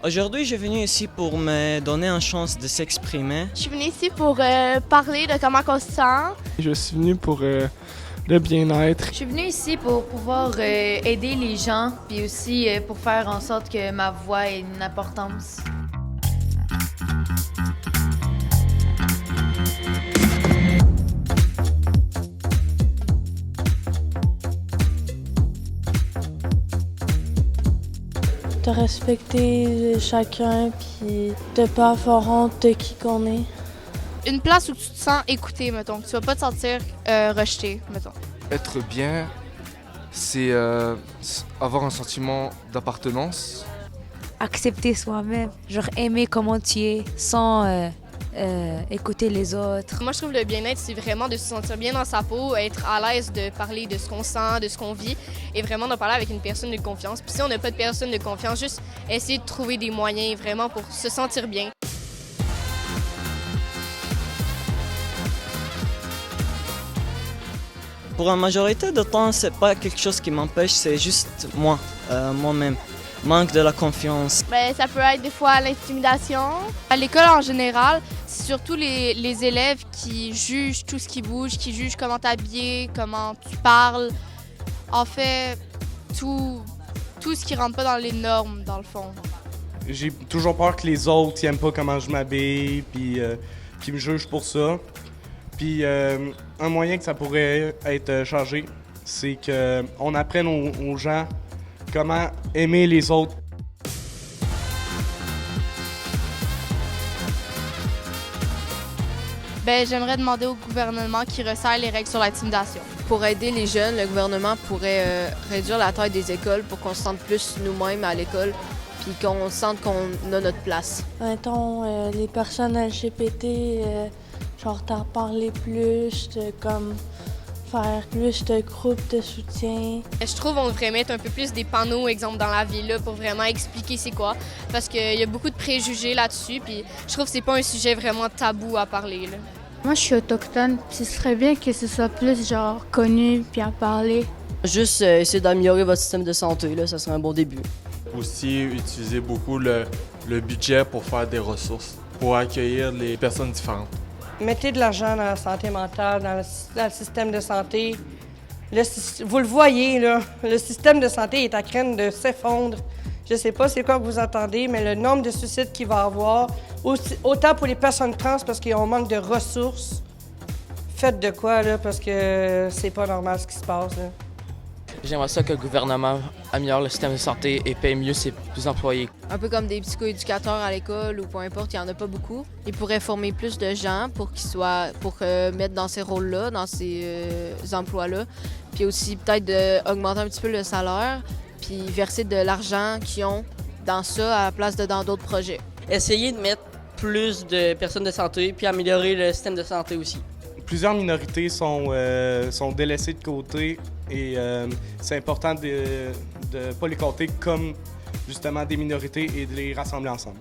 Aujourd'hui, je suis venu ici pour me donner une chance de s'exprimer. Je suis venue ici pour parler de comment on se sent. Je suis venu pour le bien-être. Je suis venue ici pour pouvoir aider les gens, puis aussi pour faire en sorte que ma voix ait une importance. De respecter chacun, puis de pas avoir honte de qui qu'on est. Une place où tu te sens écouté, mettons. Que tu vas pas te sentir rejeté, mettons. Être bien, c'est avoir un sentiment d'appartenance. Accepter soi-même, genre aimer comment tu es sans écouter les autres. Moi, je trouve le bien-être, c'est vraiment de se sentir bien dans sa peau, être à l'aise de parler de ce qu'on sent, de ce qu'on vit, et vraiment de parler avec une personne de confiance. Puis si on n'a pas de personne de confiance, juste essayer de trouver des moyens vraiment pour se sentir bien. Pour la majorité du temps, c'est pas quelque chose qui m'empêche, c'est juste moi-même. Manque de la confiance. Ça peut être des fois l'intimidation. À l'école en général, c'est surtout les élèves qui jugent tout ce qui bouge, qui jugent comment t'es habillé, comment tu parles. En fait, tout ce qui rentre pas dans les normes, dans le fond. J'ai toujours peur que les autres n'aiment pas comment je m'habille, puis qu'ils me jugent pour ça. Puis un moyen que ça pourrait être changé, c'est qu'on apprenne aux gens comment aimer les autres. J'aimerais demander au gouvernement qui resserre les règles sur l'intimidation. Pour aider les jeunes, le gouvernement pourrait réduire la taille des écoles pour qu'on se sente plus nous-mêmes à l'école puis qu'on sente qu'on a notre place. Mettons, les personnes LGBT, genre t'en parler plus, comme faire plus de groupes de soutien. Je trouve qu'on devrait mettre un peu plus des panneaux, exemple, dans la ville là, pour vraiment expliquer c'est quoi. Parce qu'il y a beaucoup de préjugés là-dessus, puis je trouve que c'est pas un sujet vraiment tabou à parler, là. Moi, je suis autochtone, puis ce serait bien que ce soit plus, genre, connu, puis à parler. Juste essayer d'améliorer votre système de santé, là, ça serait un bon début. Aussi, utiliser beaucoup le budget pour faire des ressources, pour accueillir les personnes différentes. Mettez de l'argent dans la santé mentale, dans le système de santé. Vous le voyez, là, le système de santé est à craindre de s'effondrer. Je ne sais pas c'est quoi que vous entendez, mais le nombre de suicides qu'il va y avoir, autant pour les personnes trans parce qu'on manque de ressources, faites de quoi, là, parce que c'est pas normal ce qui se passe, là. J'aimerais ça que le gouvernement améliore le système de santé et paye mieux ses employés. Un peu comme des psychoéducateurs à l'école ou peu importe, il n'y en a pas beaucoup. Ils pourraient former plus de gens pour mettre dans ces rôles-là, dans ces emplois-là. Puis aussi peut-être d'augmenter un petit peu le salaire, puis verser de l'argent qu'ils ont dans ça à la place de dans d'autres projets. Essayer de mettre plus de personnes de santé puis améliorer le système de santé aussi. Plusieurs minorités sont délaissées de côté et c'est important de ne pas les compter comme justement des minorités et de les rassembler ensemble.